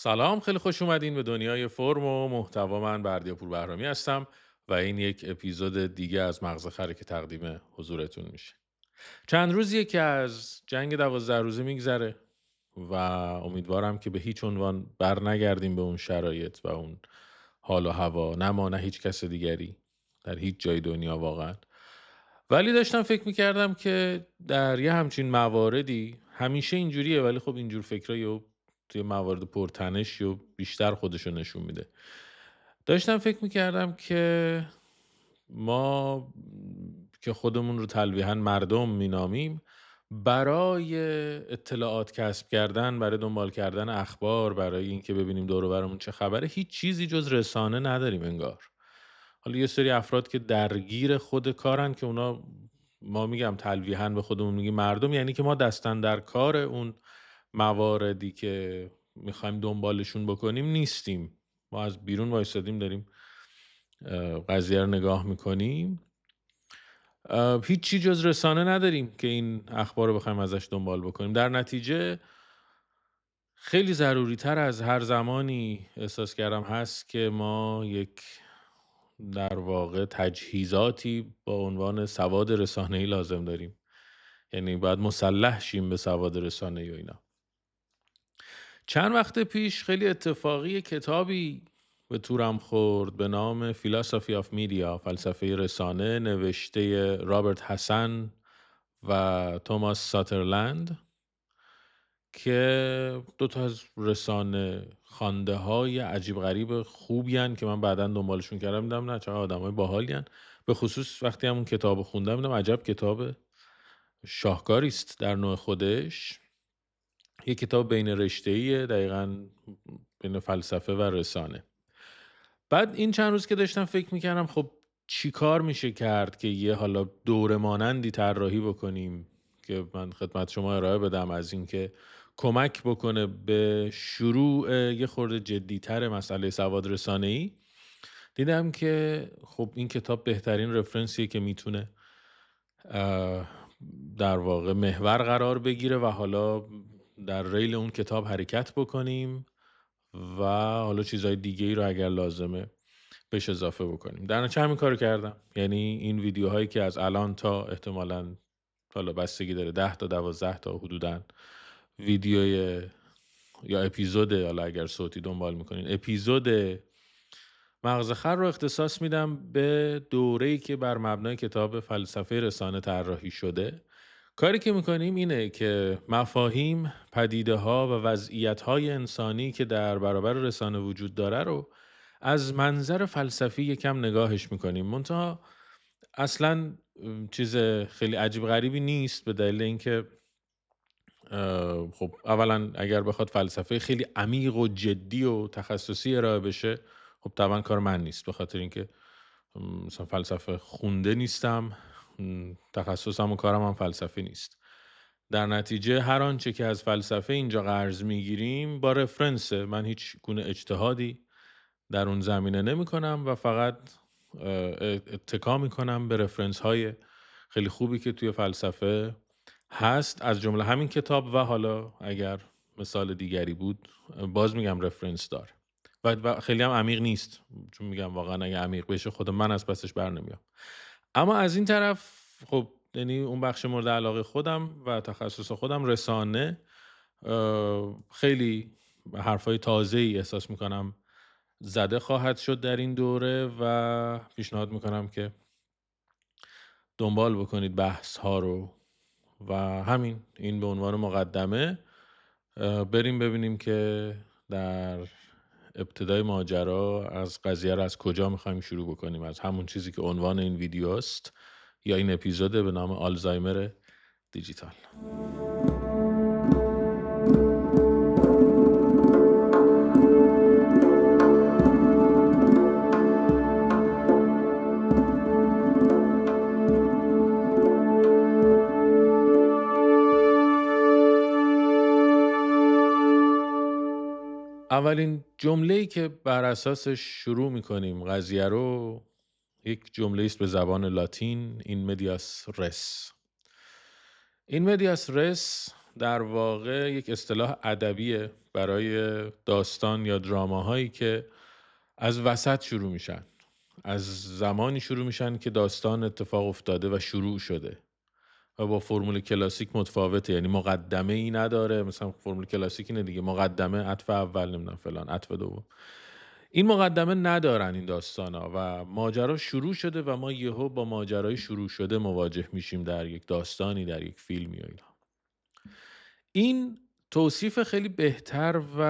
سلام، خیلی خوش اومدین به دنیای فرم و محتوا. من بردیاپور بهرامی هستم و این یک اپیزود دیگه از مغز خره که تقدیم حضورتون میشه. چند روزیه که از جنگ 12 روزه میگذره و امیدوارم که به هیچ عنوان بر نگردیم به اون شرایط و اون حال و هوا، نه ما نه هیچ کس دیگری در هیچ جای دنیا واقعا. ولی داشتم فکر میکردم که در یه همچین مواردی همیشه اینجوریه، ولی خب اینجور فکرها توی موارد پرتنش و بیشتر خودشو نشون میده. داشتم فکر میکردم که ما که خودمون رو تلویحا مردم مینامیم، برای اطلاعات کسب کردن، برای دنبال کردن اخبار، برای اینکه ببینیم دور و برمون چه خبره، هیچ چیزی جز رسانه نداریم انگار. حالا یه سری افراد که درگیر خود کارن که اونا، ما میگم تلویحا به خودمون میگیم مردم، یعنی که ما دستن در کار اون مواردی که میخوایم دنبالشون بکنیم نیستیم. ما از بیرون وایستادیم داریم قضیه رو نگاه میکنیم. هیچی جز رسانه نداریم که این اخبار رو بخوایم ازش دنبال بکنیم. در نتیجه خیلی ضروری تر از هر زمانی احساس کردم هست که ما یک، در واقع، تجهیزاتی با عنوان سواد رسانه‌ای لازم داریم. یعنی باید مسلح شیم به سواد رسانه‌ای و اینا. چند وقت پیش خیلی اتفاقی کتابی به تورم خورد به نام Philosophy of Media، فلسفه رسانه، نوشته رابرت هسن و توماس ساترلند، که دو تا از رسانه خوانده های عجیب غریب خوبی هن که من بعدا دنبالشون کردم، دیدم نه چقدر آدمای باحالی هن. به خصوص وقتی همون کتاب خوندم دیدم عجب کتاب شاهکاری است در نوع خودش. یه کتاب بین رشته‌ایه، دقیقاً بین فلسفه و رسانه. بعد این چند روز که داشتم فکر میکردم خب چی کار میشه کرد که یه حالا دوره مانندی طراحی بکنیم که من خدمت شما ارائه بدم، از اینکه کمک بکنه به شروع یه خورده جدی‌تر مسئله سواد رسانه‌ای. دیدم که خب این کتاب بهترین رفرنسیه که میتونه در واقع محور قرار بگیره و حالا در ریل اون کتاب حرکت بکنیم و حالا چیزهای دیگه ای رو اگر لازمه بهش اضافه بکنیم. در نتیجه همین کارو کردم. یعنی این ویدیوهایی که از الان تا احتمالاً، حالا بستگی داره، 10 تا 12 تا حدوداً ویدیوی یا اپیزود، حالا اگر صوتی دنبال میکنین، اپیزود مغز خر رو اختصاص میدم به دوره‌ای که بر مبنای کتاب فلسفه رسانه طراحی شده. کاری که میکنیم اینه که مفاهیم، پدیده‌ها و وضعیت‌های انسانی که در برابر رسانه وجود داره رو از منظر فلسفی یکم نگاهش میکنیم. منتها اصلا چیز خیلی عجیب غریبی نیست، به دلیل اینکه خب اولا اگر بخواد فلسفه خیلی عمیق و جدی و تخصصی ارائه بشه، خب طبعا کار من نیست، به خاطر اینکه مثلا فلسفه خونده نیستم، تخصصم و کارم هم فلسفی نیست. در نتیجه هر آنچه که از فلسفه اینجا قرض میگیریم با رفرنسه. من هیچ گونه اجتهادی در اون زمینه نمی کنم و فقط اتکا می کنم به رفرنس های خیلی خوبی که توی فلسفه هست، از جمله همین کتاب و حالا اگر مثال دیگری بود باز میگم رفرنس داره و خیلی هم عمیق نیست، چون میگم واقعا اگه عمیق بشه خود من از پسش بر نمیام. اما از این طرف خب، یعنی اون بخش مورد علاقه خودم و تخصص خودم، رسانه، خیلی حرفای تازه‌ای احساس میکنم زده خواهد شد در این دوره و پیشنهاد میکنم که دنبال بکنید بحث ها رو. و همین، این به عنوان مقدمه. بریم ببینیم که در ابتدای ماجرا از قضیه رو از کجا میخوایم شروع بکنیم. از همون چیزی که عنوان این ویدیوست یا این اپیزوده، به نام آلزایمر دیجیتال. اولین جمله‌ای که بر اساسش شروع می‌کنیم قضیه رو، یک جمله است به زبان لاتین: این مدیاس رس. این مدیاس رس در واقع یک اصطلاح ادبیه برای داستان یا دراماهایی که از وسط شروع میشن، از زمانی شروع میشن که داستان اتفاق افتاده و شروع شده و با فرمول کلاسیک متفاوته. یعنی مقدمه ای نداره، مثلا فرمول کلاسیک اینه دیگه، مقدمه عطف اول نمیدونم فلان عطف دوم. این مقدمه ندارن این داستانا و ماجرا شروع شده و ما یهو با ماجرای شروع شده مواجه میشیم در یک داستانی، در یک فیلمی و اینا. این توصیف خیلی بهتر و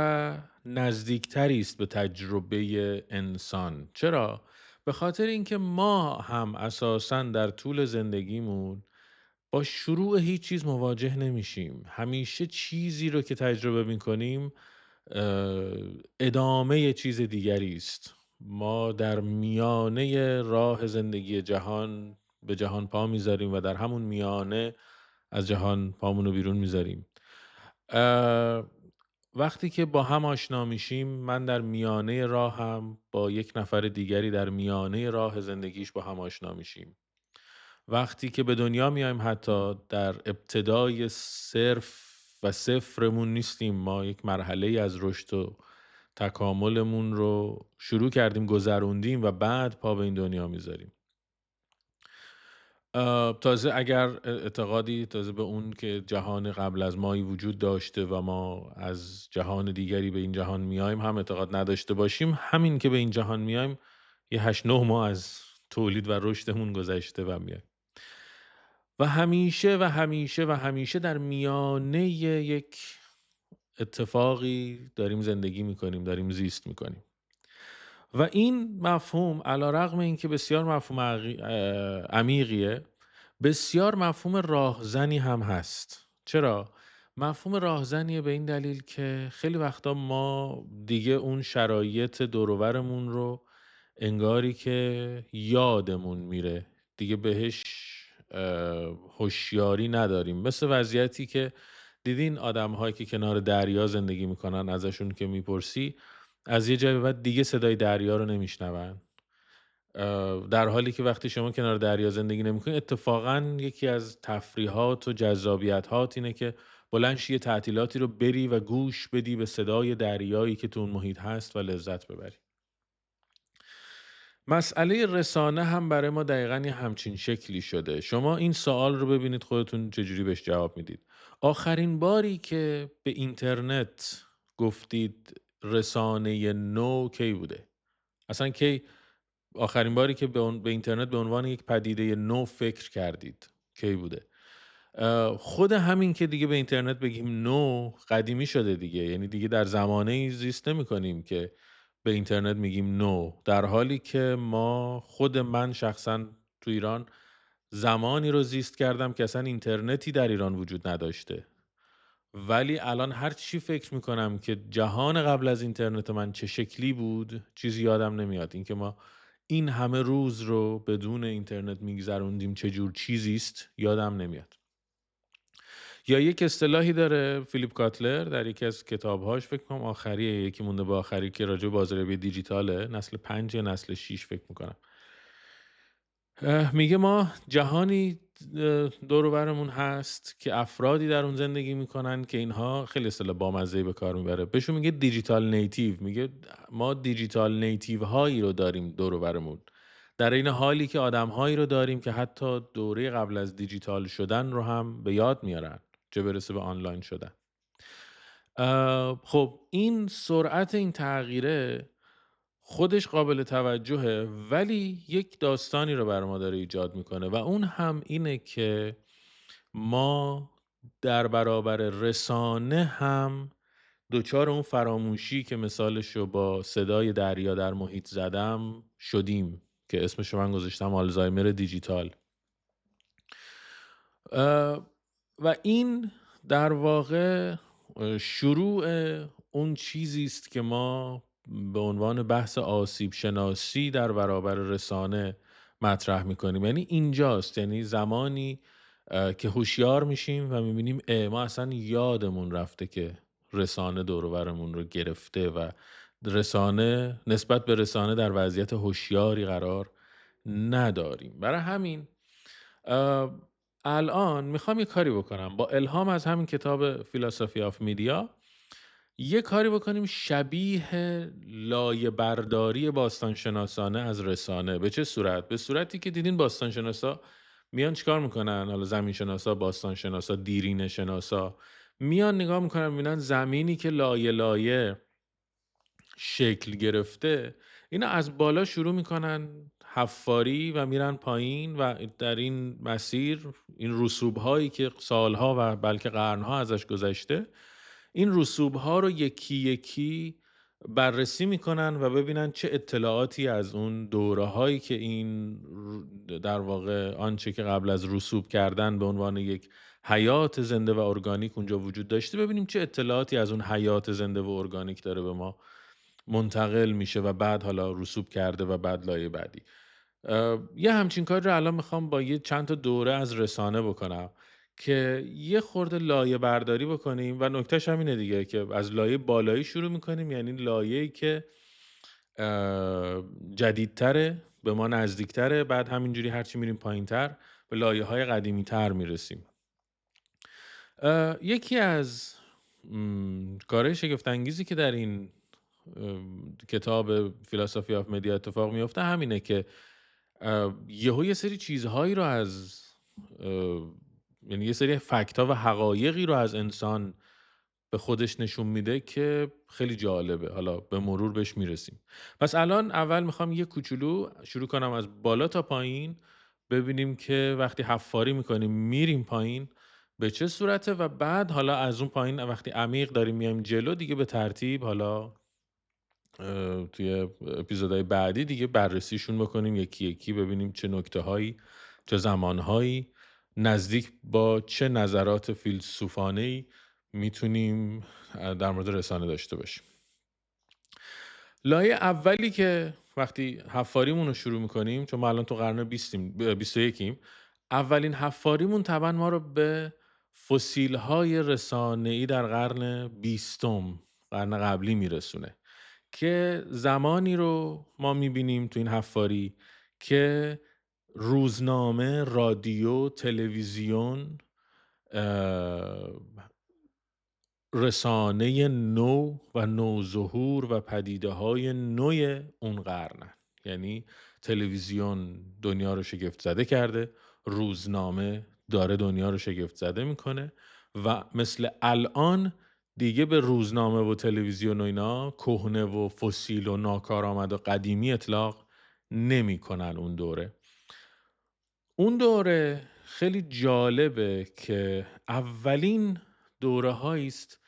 نزدیکتری است به تجربه انسان. چرا؟ به خاطر اینکه ما هم اساساً در طول زندگیمون با شروع هیچ چیز مواجه نمیشیم. همیشه چیزی رو که تجربه میکنیم ادامه یه چیز دیگری است. ما در میانه راه زندگی جهان به جهان پا میذاریم و در همون میانه از جهان پامون رو بیرون میذاریم. وقتی که با هم آشنا میشیم، من در میانه راهم با یک نفر دیگری در میانه راه زندگیش با هم آشنا میشیم. وقتی که به دنیا میایم حتی در ابتدای صرف و صفرمون نیستیم، ما یک مرحله از رشد و تکاملمون رو شروع کردیم، گذروندیم و بعد پا به این دنیا میذاریم. تازه اگر اعتقادی تازه به اون که جهان قبل از مایی وجود داشته و ما از جهان دیگری به این جهان میایم هم اعتقاد نداشته باشیم، همین که به این جهان میایم یه 8-9 ماه از تولید و رشدمون گذشته و میایم و همیشه و همیشه و همیشه در میانه یک اتفاقی داریم زندگی میکنیم، داریم زیست میکنیم. و این مفهوم علیرغم اینکه بسیار مفهوم عمیقیه، بسیار مفهوم راهزنی هم هست. چرا؟ مفهوم راهزنیه به این دلیل که خیلی وقتا ما دیگه اون شرایط دور و برمون رو انگاری که یادمون میره، دیگه بهش هوشیاری نداریم. مثل وضعیتی که دیدین آدم‌هایی که کنار دریا زندگی میکنن ازشون که میپرسی، از یه جایی به بعد دیگه صدای دریا رو نمیشنون. در حالی که وقتی شما کنار دریا زندگی نمیکنید، اتفاقا یکی از تفریحات و جذابیت‌هات اینه که بلند شی یه تعطیلاتی رو بری و گوش بدی به صدای دریایی که تو اون محیط هست و لذت ببری. مسئله رسانه هم برای ما دقیقا یه همچین شکلی شده. شما این سوال رو ببینید خودتون چجوری بهش جواب میدید. آخرین باری که به اینترنت گفتید رسانه نو کی بوده؟ اصلا کی آخرین باری که به اینترنت به عنوان یک پدیده نو فکر کردید کی بوده؟ خود همین که دیگه به اینترنت بگیم نو قدیمی شده دیگه. یعنی دیگه در زمانه زیست نمی کنیم که به اینترنت میگیم نو، در حالی که خود من شخصا تو ایران زمانی رو زیست کردم که اصلا اینترنتی در ایران وجود نداشته. ولی الان هر چی فکر میکنم که جهان قبل از اینترنت من چه شکلی بود، چیزی یادم نمیاد. اینکه ما این همه روز رو بدون اینترنت میگذروندیم چه جور چیزی است یادم نمیاد. یا یک اصطلاحی داره فیلیپ کاتلر در یکی از کتاب‌هاش، فکر کنم آخریه، یکی مونده به آخری، که راجع به بازاریابی دیجیتاله، نسل 5 یا نسل 6 فکر میکنم. میگه ما جهانی دور و برمون هست که افرادی در اون زندگی میکنن که اینها خیلی اصطلاح بامزه‌ای به کار میبره، بهشون میگه دیجیتال نیتیو. میگه ما دیجیتال نیتیو هایی رو داریم دور و برمون، در این حالی که آدم هایی رو داریم که حتی دوره قبل از دیجیتال شدن رو هم به یاد میارن، چه برسه به آنلاین شدن. خب این سرعت این تغییره خودش قابل توجهه، ولی یک داستانی رو بر ما داره ایجاد میکنه و اون هم اینه که ما در برابر رسانه هم دوچار اون فراموشی که مثالش رو با صدای دریا در محیط زدم شدیم، که اسمش رو من گذاشتم آلزایمر دیجیتال. و این در واقع شروع اون چیزی است که ما به عنوان بحث آسیب شناسی در برابر رسانه مطرح میکنیم. یعنی اینجاست، یعنی زمانی که هوشیار میشیم و میبینیم ما اصلا یادمون رفته که رسانه دور و برمون رو گرفته و رسانه، نسبت به رسانه در وضعیت هوشیاری قرار نداریم. برای همین الان میخوام یه کاری بکنم با الهام از همین کتاب فیلاسوفی آف میدیا. یه کاری بکنیم شبیه لایه برداری باستانشناسانه از رسانه. به چه صورت؟ به صورتی که دیدین باستانشناسا میان چیکار میکنن؟ حالا زمینشناسا، باستانشناسا، دیرینه شناسا میان نگاه میکنن میبینن زمینی که لایه لایه شکل گرفته، اینا از بالا شروع میکنن حفاری و میرن پایین و در این مسیر این رسوب هایی که سالها و بلکه قرنها ازش گذشته، این رسوب ها رو یکی یکی بررسی میکنن و ببینن چه اطلاعاتی از اون دوره هایی که این در واقع آنچه که قبل از رسوب کردن به عنوان یک حیات زنده و ارگانیک اونجا وجود داشته، ببینیم چه اطلاعاتی از اون حیات زنده و ارگانیک داره به ما منتقل میشه و بعد حالا رسوب کرده و بعد لایه بعدی. یه همچین کاری رو الان میخوام با یه چند تا دوره از رسانه بکنم که یه خورده لایه برداری بکنیم و نکتهش همینه دیگه که از لایه بالایی شروع میکنیم، یعنی لایه‌ای که جدیدتره، به ما نزدیکتره، بعد همینجوری هرچی میریم پایینتر به لایه های قدیمی تر میرسیم. یکی از کارهای شگفت انگیزی که در این کتاب فیلاسوفی آف مدیا اتفاق میفته همینه که یهو یه سری چیزهایی رو از اه، یعنی یه سری فکت ها و حقایقی رو از انسان به خودش نشون میده که خیلی جالبه. حالا به مرور بهش میرسیم. پس الان اول میخوام یه کوچولو شروع کنم از بالا تا پایین، ببینیم که وقتی حفاری میکنیم میریم پایین به چه صورته و بعد حالا از اون پایین وقتی عمیق داریم میایم جلو دیگه به ترتیب حالا توی اپیزودهای بعدی دیگه بررسیشون بکنیم یکی یکی، ببینیم چه نکته‌هایی، چه زمانهایی نزدیک با چه نظرات فیلسوفانه‌ای میتونیم در مورد رسانه داشته باشیم. لایه اولی که وقتی حفاریمون رو شروع میکنیم، چون ما الان تو قرن 21، اولین حفاریمون طبعا ما رو به فسیل‌های رسانه‌ای در قرن 20، قرن قبلی میرسونه که زمانی رو ما می‌بینیم تو این حفاری که روزنامه، رادیو، تلویزیون، اه، رسانه نو و نوظهور و پدیده‌های نوی اون قرنن. یعنی تلویزیون دنیا رو شگفت زده کرده، روزنامه داره دنیا رو شگفت زده میکنه و مثل الان دیگه به روزنامه و تلویزیون و اینا کهنه و فسیل و ناکارآمد و قدیمی اطلاق نمیکنن. اون دوره خیلی جالبه که اولین دوره است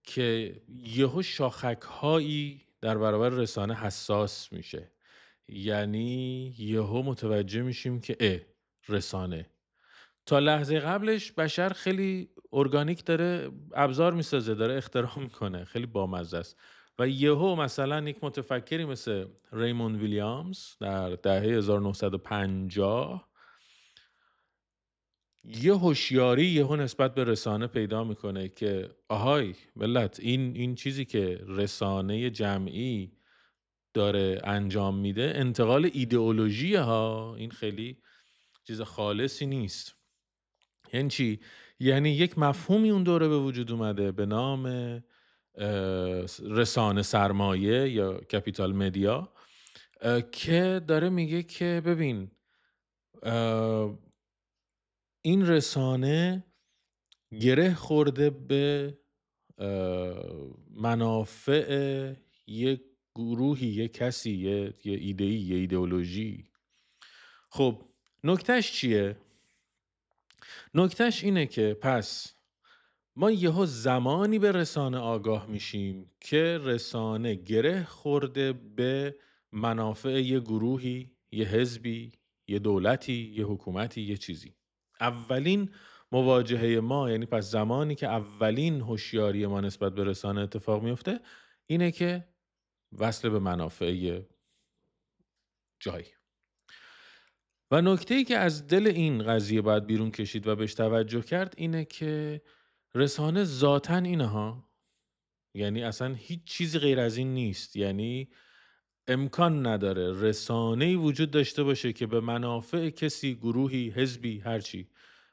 که یهو شاخک‌هایی در برابر رسانه حساس میشه. یعنی یهو متوجه میشیم که رسانه تا لحظه قبلش بشر خیلی ارگانیک داره ابزار میسازه، داره اختراع میکنه، خیلی بامزه است. و یهو مثلا یک متفکری مثل ریموند ویلیامز در دهه 1950 یه هوشیاری یهو نسبت به رسانه پیدا میکنه که آهای ملت، این چیزی که رسانه جمعی داره انجام میده انتقال ایدئولوژی ها، این خیلی چیز خالصی نیست. یعنی چی؟ یعنی یک مفهومی اون دوره به وجود اومده به نام رسانه سرمایه یا کپیتال مدیا، که داره میگه که ببین، این رسانه گره خورده به منافع یک گروهی، یک کسی، یه ایده‌ای، یه ایدئولوژی. خب نکتهش چیه؟ نکتهش اینه که پس ما یهو زمانی به رسانه آگاه میشیم که رسانه گره خورده به منافع یه گروهی، یه حزبی، یه دولتی، یه حکومتی، یه چیزی. اولین مواجهه ما، یعنی پس زمانی که اولین هوشیاری ما نسبت به رسانه اتفاق میفته، اینه که وصل به منافع یه جایی. و نکته‌ای که از دل این قضیه باید بیرون کشید و بهش توجه کرد اینه که رسانه ذاتاً اینه ها، یعنی اصلا هیچ چیزی غیر از این نیست. یعنی امکان نداره رسانه‌ای وجود داشته باشه که به منافع کسی، گروهی، حزبی، هرچی،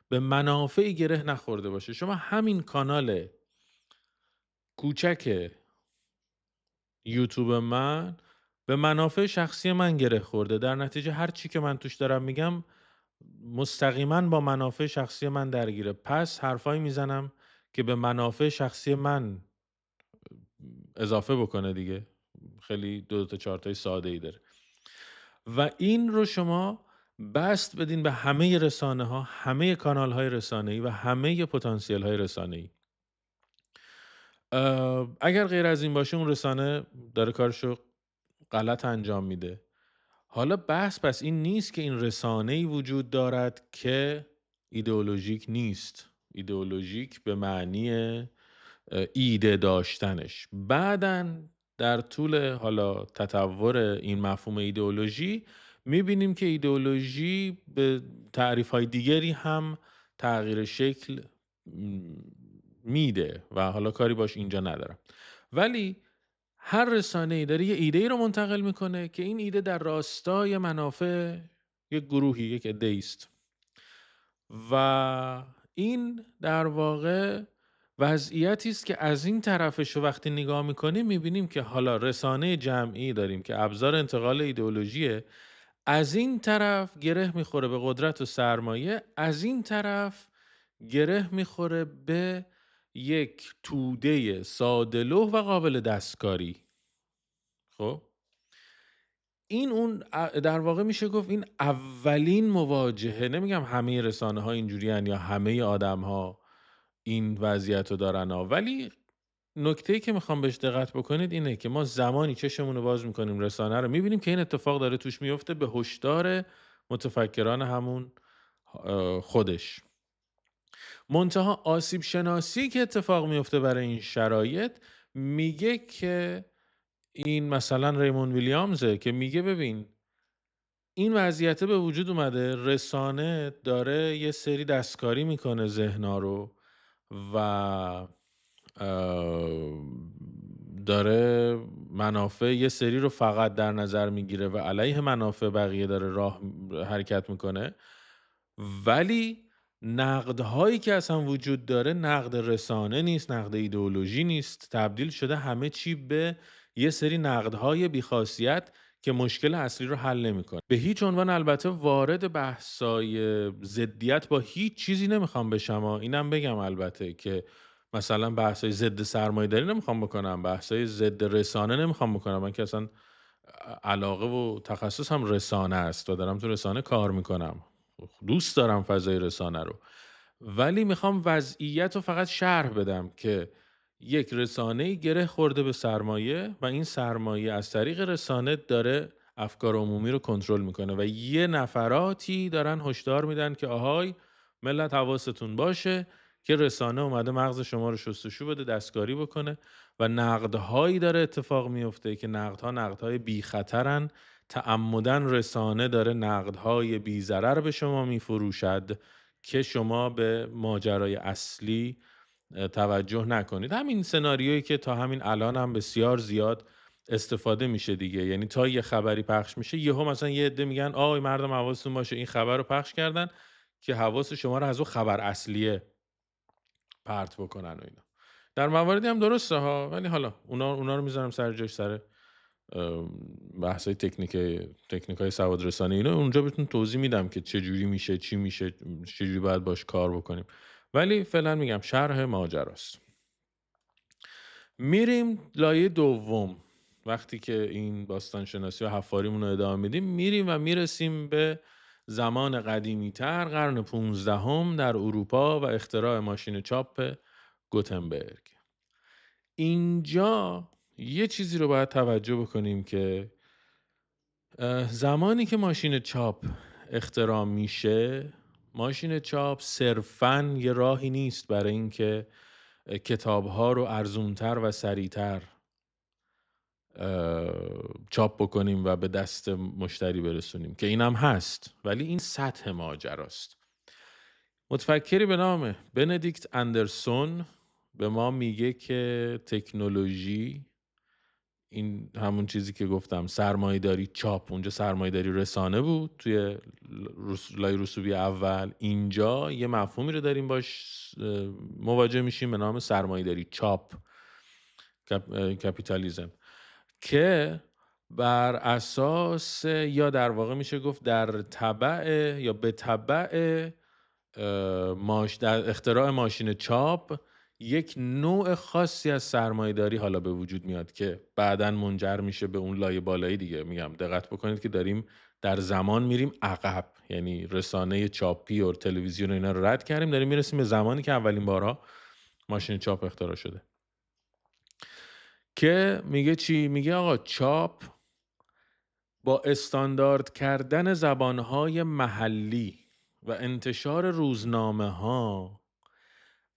به منافعی گره نخورده باشه. شما همین کانال کوچک یوتیوب من به منافع شخصی من گره خورده. در نتیجه هر چی که من توش دارم میگم مستقیما با منافع شخصی من درگیره. پس حرفایی میزنم که به منافع شخصی من اضافه بکنه دیگه. خیلی دو تا چهار تای ساده‌ای داره. و این رو شما بست بدین به همه رسانه‌ها، همه کانال‌های رسانه‌ای و همه پتانسیل‌های رسانه‌ای. اگر غیر از این باشه اون رسانه داره کارشو غلط انجام میده. حالا بحث پس این نیست که این رسانه‌ای وجود دارد که ایدئولوژیک نیست. ایدئولوژیک به معنی ایده داشتنش. بعداً در طول حالا تطور این مفهوم ایدئولوژی می‌بینیم که ایدئولوژی به تعریف‌های دیگری هم تغییر شکل م، میده و حالا کاری باش اینجا ندارم. ولی هر رسانه‌ای داره یه ایده‌ای رو منتقل میکنه که این ایده در راستای منافع یک گروهی، یک عده‌ای است. و این در واقع وضعیتی است که از این طرفش رو وقتی نگاه میکنیم میبینیم که حالا رسانه جمعی داریم که ابزار انتقال ایدئولوژیه، از این طرف گره میخوره به قدرت و سرمایه، از این طرف گره میخوره به یک توده ساده‌لوح و قابل دستکاری. خب این اون در واقع میشه گفت این اولین مواجهه، نمیگم همه رسانه ها اینجوری یا همه آدم ها این وضعیت رو دارن ها، ولی نکته‌ای که میخوام بهش دقت بکنید اینه که ما زمانی چشمون رو باز میکنیم رسانه رو میبینیم که این اتفاق داره توش میفته به هشدار متفکران همون خودش. منتها آسیب شناسی که اتفاق میفته برای این شرایط میگه که این مثلا ریمون ویلیامزه که میگه ببین این وضعیت به وجود اومده، رسانه داره یه سری دستکاری میکنه ذهنا رو و داره منافع یه سری رو فقط در نظر میگیره و علیه منافع بقیه داره راه حرکت میکنه. ولی نقدهایی که اصلا وجود داره نقد رسانه نیست، نقد ایدئولوژی نیست، تبدیل شده همه چی به یه سری نقدهای بیخاصیت که مشکل اصلی رو حل نمیکنه. به هیچ عنوان البته وارد بحثای ضدیت با هیچ چیزی نمیخوام بشم اینم بگم البته که مثلا بحثای ضد سرمایه‌داری نمیخوام بکنم، بحثای ضد رسانه نمیخوام بکنم. من که اصلا علاقه و تخصصم رسانه است و دارم تو رسانه کار میکنم، دوست دارم فضای رسانه رو. ولی میخوام وضعیت رو فقط شرح بدم که یک رسانه گره خورده به سرمایه و این سرمایه از طریق رسانه داره افکار عمومی رو کنترل میکنه و یه نفراتی دارن هشدار میدن که آهای ملت حواستون باشه که رسانه اومده مغز شما رو شستشو بده، دستکاری بکنه و نقدهایی داره اتفاق میفته که نقدها نقدهای بی خطرن. تعمدن رسانه داره نقدهای بی ضرر به شما میفروشد که شما به ماجرای اصلی توجه نکنید. همین سناریویی که تا همین الان هم بسیار زیاد استفاده میشه دیگه. یعنی تا یه خبری پخش میشه یهو مثلا یه عده میگن آی مردم حواستون باشه این خبر رو پخش کردن که حواس شما رو از اون خبر اصلیه پرت بکنن و اینا. در مواردی هم درسته ها، ولی حالا اونا رو میذارم سر جاش، سر بحثای تکنیکای سواد رسانی اینا اونجا بهتون توضیح میدم که چه جوری میشه، چی میشه، چه جوری باید باش کار بکنیم. ولی فعلا میگم شرح ماجراست. میریم لایه دوم. وقتی که این باستان شناسی و حفاریمون رو ادامه میدیم میریم و میرسیم به زمان قدیمی تر، قرن 15 در اروپا و اختراع ماشین چاپ گوتنبرگ. اینجا یه چیزی رو باید توجه بکنیم که زمانی که ماشین چاپ اختراع میشه، ماشین چاپ صرفاً یه راهی نیست برای اینکه کتاب‌ها رو ارزونتر و سریعتر چاپ بکنیم و به دست مشتری برسونیم که اینم هست، ولی این سطح ماجراست. متفکری به نام بندیکت اندرسون به ما میگه که تکنولوژی، این همون چیزی که گفتم سرمایه‌داری چاپ، اونجا سرمایه‌داری رسانه بود توی لای رسوبی اول، اینجا یه مفهومی رو داریم باش مواجه میشیم به نام سرمایه‌داری چاپ، کپیتالیزم. که بر اساس یا در واقع میشه گفت در تبع یا به تبع در اختراع ماشین چاپ یک نوع خاصی از سرمایه‌داری حالا به وجود میاد که بعداً منجر میشه به اون لایه بالایی دیگه. میگم دقت بکنید که داریم در زمان میریم عقب، یعنی رسانه چاپی و تلویزیون و اینا رو رد کردیم، داریم میرسیم به زمانی که اولین بارها ماشین چاپ اختراع شده، که میگه چی؟ میگه آقا چاپ با استاندارد کردن زبانهای محلی و انتشار روزنامه‌ها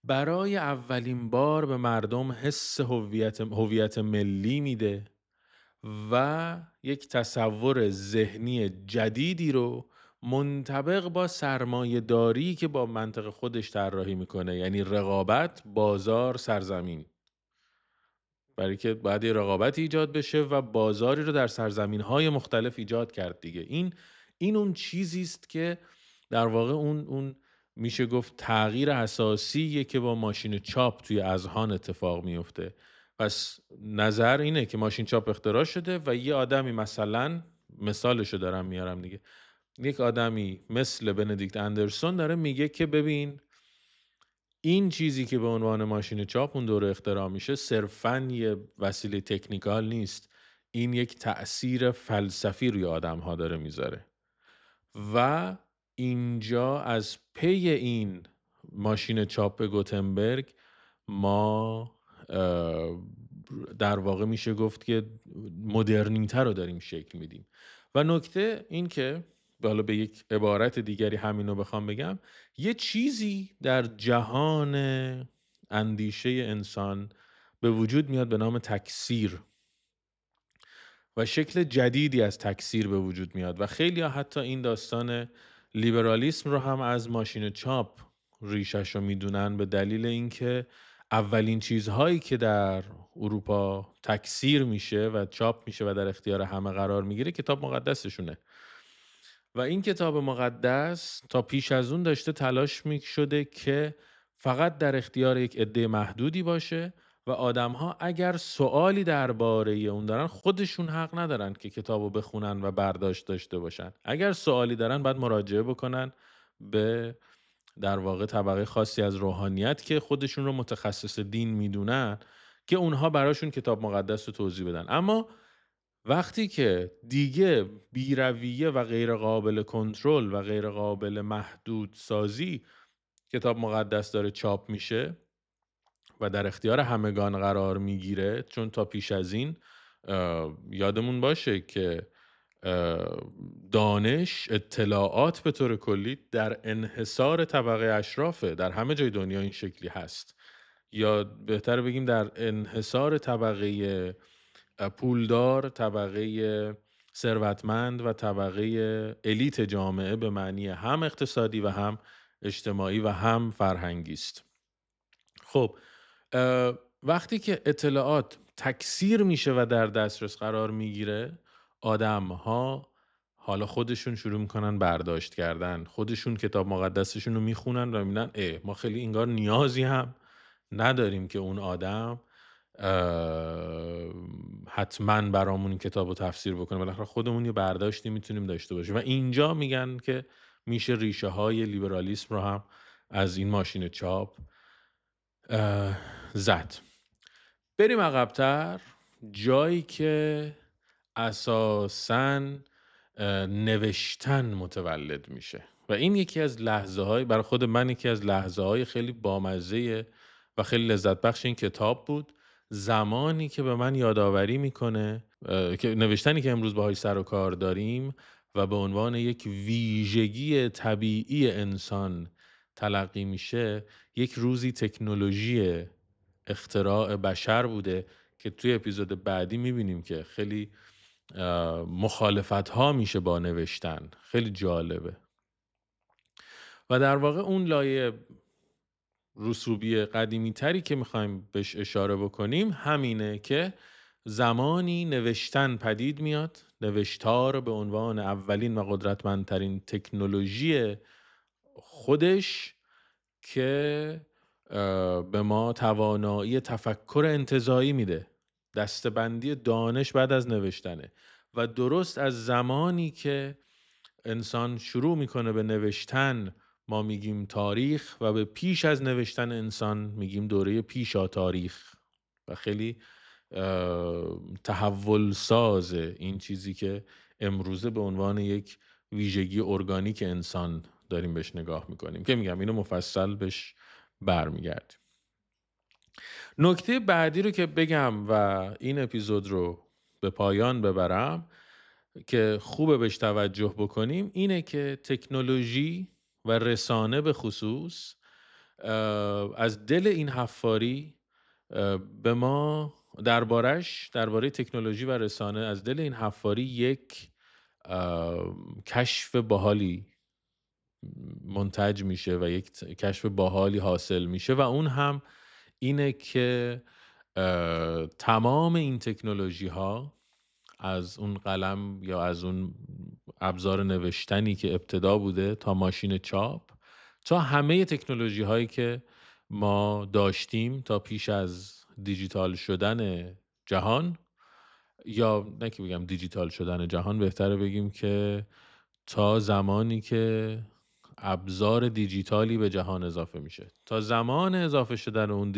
برای اولین بار به مردم حس هویت ملی میده و یک تصور ذهنی جدیدی رو منطبق با سرمایه‌داری که با منطق خودش طراحی میکنه، یعنی رقابت، بازار، سرزمین. برای که باید یه رقابتی ایجاد بشه و بازاری رو در سرزمین‌های مختلف ایجاد کرد دیگه. این اون چیزی است که در واقع اون میشه گفت تغییر اساسیه که با ماشین چاپ توی اذهان اتفاق میفته. پس نظر اینه که ماشین چاپ اختراع شده و یه آدمی، مثلا مثالشو دارم میارم دیگه، یک آدمی مثل بندیکت اندرسون داره میگه که ببین، این چیزی که به عنوان ماشین چاپ اون دوره اختراع میشه صرفاً یه وسیله تکنیکال نیست، این یک تأثیر فلسفی روی آدم‌ها داره میذاره و اینجا از پی این ماشین چاپ گوتنبرگ ما اه، در واقع میشه گفت که مدرنیته رو داریم شکل میدیم. و نکته این که حالا به یک عبارت دیگری همینو بخوام بگم، یه چیزی در جهان اندیشه انسان به وجود میاد به نام تکثیر و شکل جدیدی از تکثیر به وجود میاد و خیلی ها حتی این داستان لیبرالیسم رو هم از ماشین چاپ ریشش رو میدونن، به دلیل اینکه اولین چیزهایی که در اروپا تکثیر میشه و چاپ میشه و در اختیار همه قرار میگیره کتاب مقدسشونه و این کتاب مقدس تا پیش از اون داشته تلاش می شده که فقط در اختیار یک عده محدودی باشه و آدم‌ها اگر سوالی درباره اون دارن خودشون حق ندارن که کتابو بخونن و برداشت داشته باشن. اگر سوالی دارن باید مراجعه بکنن به در واقع طبقه خاصی از روحانیت که خودشون رو متخصص دین میدونن که اونها براشون کتاب مقدس رو توضیح بدن. اما وقتی که دیگه بی‌رویه و غیرقابل کنترل و غیرقابل محدود سازی کتاب مقدس داره چاپ میشه و در اختیار همگان قرار میگیره، چون تا پیش از این یادمون باشه که اه، دانش، اطلاعات به طور کلی در انحصار طبقه اشرافه، در همه جای دنیا این شکلی هست، یا بهتر بگیم در انحصار طبقه پولدار، طبقه ثروتمند و طبقه الیت جامعه به معنی هم اقتصادی و هم اجتماعی و هم فرهنگی است. خب وقتی که اطلاعات تکثیر میشه و در دسترس قرار میگیره، آدم‌ها حالا خودشون شروع میکنن برداشت کردن، خودشون کتاب مقدسشون رو میخونن و میبینن ما خیلی انگار نیازی هم نداریم که اون آدم حتما برامون این کتاب رو تفسیر بکنه، بالاخره خودمون یه برداشتی میتونیم داشته باشیم و اینجا میگن که میشه ریشه های لیبرالیسم رو هم از این ماشین چاپ زد. بریم عقب‌تر، جایی که اساساً نوشتن متولد میشه و این یکی از لحظه‌های، برای خود من یکی از لحظه‌های خیلی بامزه و خیلی لذت بخش این کتاب بود. زمانی که به من یادآوری میکنه که نوشتنی که امروز باهاش سر و کار داریم و به عنوان یک ویژگی طبیعی انسان تلقی میشه، یک روزی تکنولوژی اختراع بشر بوده که توی اپیزود بعدی میبینیم که خیلی مخالفت ها میشه با نوشتن. خیلی جالبه و در واقع اون لایه رسوبی قدیمی تری که میخوایم بهش اشاره بکنیم همینه که زمانی نوشتن پدید میاد، نوشتار به عنوان اولین و قدرتمندترین تکنولوژی خودش که به ما توانایی تفکر انتزاعی میده دسته‌بندی دانش بعد از نوشتنه و درست از زمانی که انسان شروع میکنه به نوشتن ما میگیم تاریخ و به پیش از نوشتن انسان میگیم دوره پیشا تاریخ و خیلی تحول سازه این چیزی که امروزه به عنوان یک ویژگی ارگانیک انسان داریم بهش نگاه میکنیم که میگم اینو مفصل بهش برمیگردیم. نکته بعدی رو که بگم و این اپیزود رو به پایان ببرم که خوبه بهش توجه بکنیم اینه که تکنولوژی و رسانه به خصوص از دل این حفاری به ما درباره تکنولوژی و رسانه از دل این حفاری یک کشف باحالی منتج میشه و یک کشف باحالی حاصل میشه و اون هم اینه که تمام این تکنولوژی ها از اون قلم یا از اون ابزار نوشتنی که ابتدا بوده تا ماشین چاپ تا همه تکنولوژی هایی که ما داشتیم تا پیش از دیجیتال شدن جهان، یا نه که بگم دیجیتال شدن جهان، بهتره بگیم که تا زمانی که ابزار دیجیتالی به جهان اضافه میشه، تا زمان اضافه شدن اون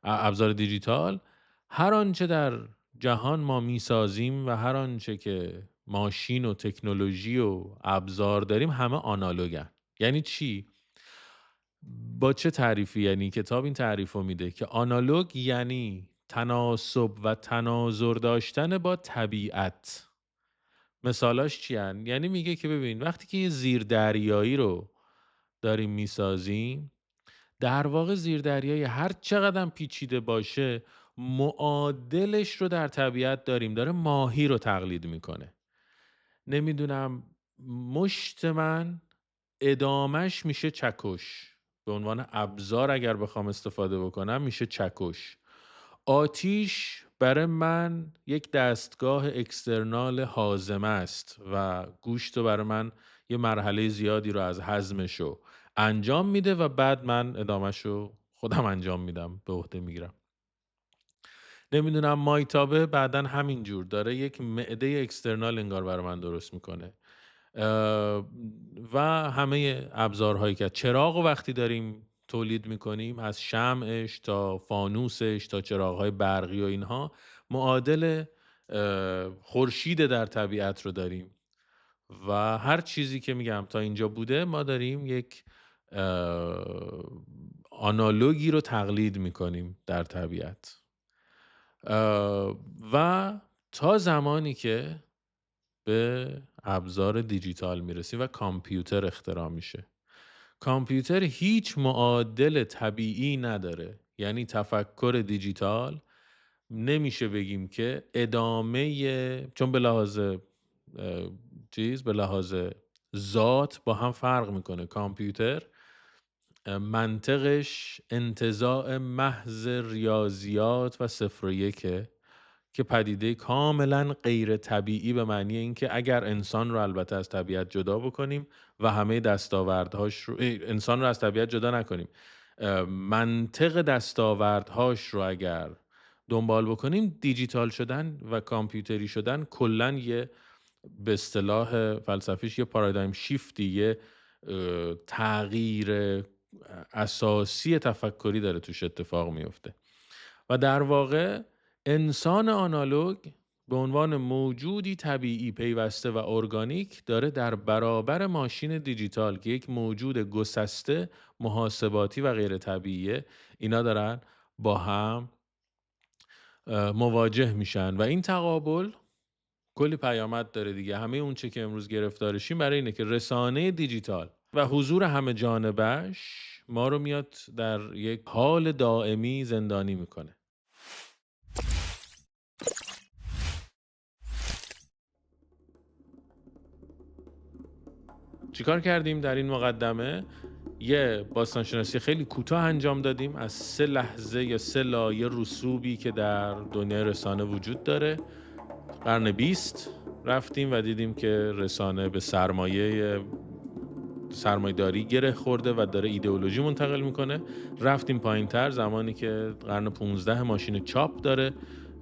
ابزار دیجیتال، هر آنچه در جهان ما میسازیم و هر آنچه که ماشین و تکنولوژی و ابزار داریم همه آنالوگن. یعنی چی؟ با چه تعریفی؟ یعنی کتاب این تعریف رو میده که آنالوگ یعنی تناسب و تناظر داشتن با طبیعت. مثالاش چی هن؟ یعنی میگه که ببین وقتی که یه زیردریایی رو داریم میسازیم، در واقع زیردریایی هر چقدر پیچیده باشه معادلش رو در طبیعت داریم، داره ماهی رو تقلید میکنه. نمیدونم، مشت من ادامش میشه چکش، به عنوان ابزار اگر بخوام استفاده بکنم میشه چکش. آتیش برای من یک دستگاه اکسترنال هاضمه است و گوشت رو برای من یه مرحله زیادی رو از هضمشو انجام میده و بعد من ادامهشو خودم انجام میدم، به عهده میگیرم. نمیدونم، مایتابه بعدن همین جور داره یک معده اکسترنال انگار برای من درست میکنه و همه ابزارهایی که چراغ و وقتی داریم تولید میکنیم، از شمعش تا فانوسش تا چراغهای برقی و اینها، معادل خورشید در طبیعت رو داریم و هر چیزی که میگم تا اینجا بوده ما داریم یک آنالوگی رو تقلید میکنیم در طبیعت و تا زمانی که به ابزار دیجیتال میرسیم و کامپیوتر اختراع میشه. کامپیوتر هیچ معادل طبیعی نداره، یعنی تفکر دیجیتال نمیشه بگیم که ادامه، چون به لحاظ به لحاظ ذات با هم فرق میکنه. کامپیوتر منطقش انتزاع محض ریاضیات و صفر و یکه که پدیده کاملا غیر طبیعی به معنی اینکه اگر انسان رو البته از طبیعت جدا بکنیم و همه دستاوردهاش رو، انسان رو از طبیعت جدا نکنیم، منطق دستاوردهاش رو اگر دنبال بکنیم، دیجیتال شدن و کامپیوتری شدن کلا یه، به اصطلاح فلسفیش، یه پارادایم شیفتی، یه تغییر اساسی تفکری داره توش اتفاق میفته و در واقع انسان آنالوگ به عنوان موجودی طبیعی پیوسته و ارگانیک داره در برابر ماشین دیجیتال که یک موجود گسسته، محاسباتی و غیر طبیعیه، اینا دارن با هم مواجه میشن و این تقابل کلی پیامد داره دیگه. همه اون چه که امروز گرفتارشیم برای اینه که رسانه دیجیتال و حضور همه جانبش ما رو میاد در یک حال دائمی زندانی میکنه. چیکار کردیم در این مقدمه؟ یه باستانشناسی خیلی کوتاه انجام دادیم از 3 لحظه یا 3 لایه رسوبی که در دنیای رسانه وجود داره. قرن 20 رفتیم و دیدیم که رسانه به سرمایه سرمایه‌داری گره خورده و داره ایدئولوژی منتقل میکنه. رفتیم پایین‌تر زمانی که قرن 15 ماشین چاپ داره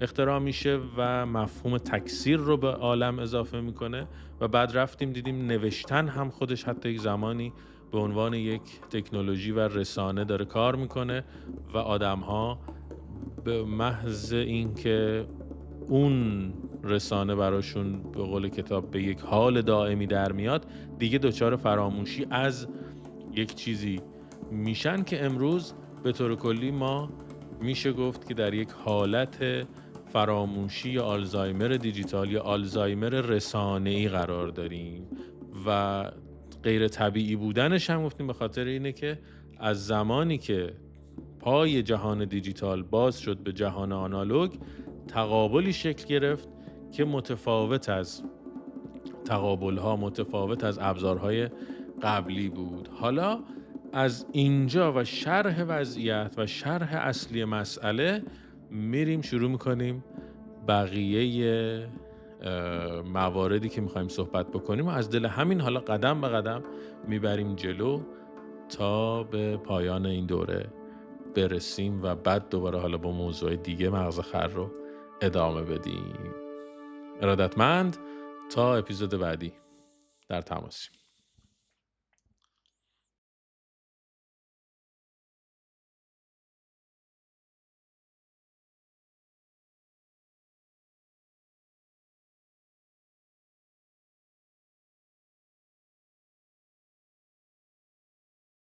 اختراع میشه و مفهوم تکثیر رو به عالم اضافه میکنه و بعد رفتیم دیدیم نوشتن هم خودش حتی یک زمانی به عنوان یک تکنولوژی و رسانه داره کار میکنه و آدم‌ها به محض اینکه اون رسانه براشون به قول کتاب به یک حال دائمی در میاد، دیگه دچار فراموشی از یک چیزی میشن که امروز به طور کلی ما میشه گفت که در یک حالت فراموشی یا آلزایمر دیجیتال یا آلزایمر رسانه‌ای قرار داریم و غیر طبیعی بودنش هم گفتیم به خاطر اینه که از زمانی که پای جهان دیجیتال باز شد به جهان آنالوگ، تقابلی شکل گرفت که متفاوت از تقابل‌ها، متفاوت از ابزارهای قبلی بود. حالا از اینجا و شرح وضعیت و شرح اصلی مسئله میریم شروع میکنیم بقیه مواردی که میخوایم صحبت بکنیم و از دل همین حالا قدم به قدم میبریم جلو تا به پایان این دوره برسیم و بعد دوباره حالا با موضوع دیگه مغز خر رو ادامه بدیم. ارادتمند تا اپیزود بعدی در تماسیم.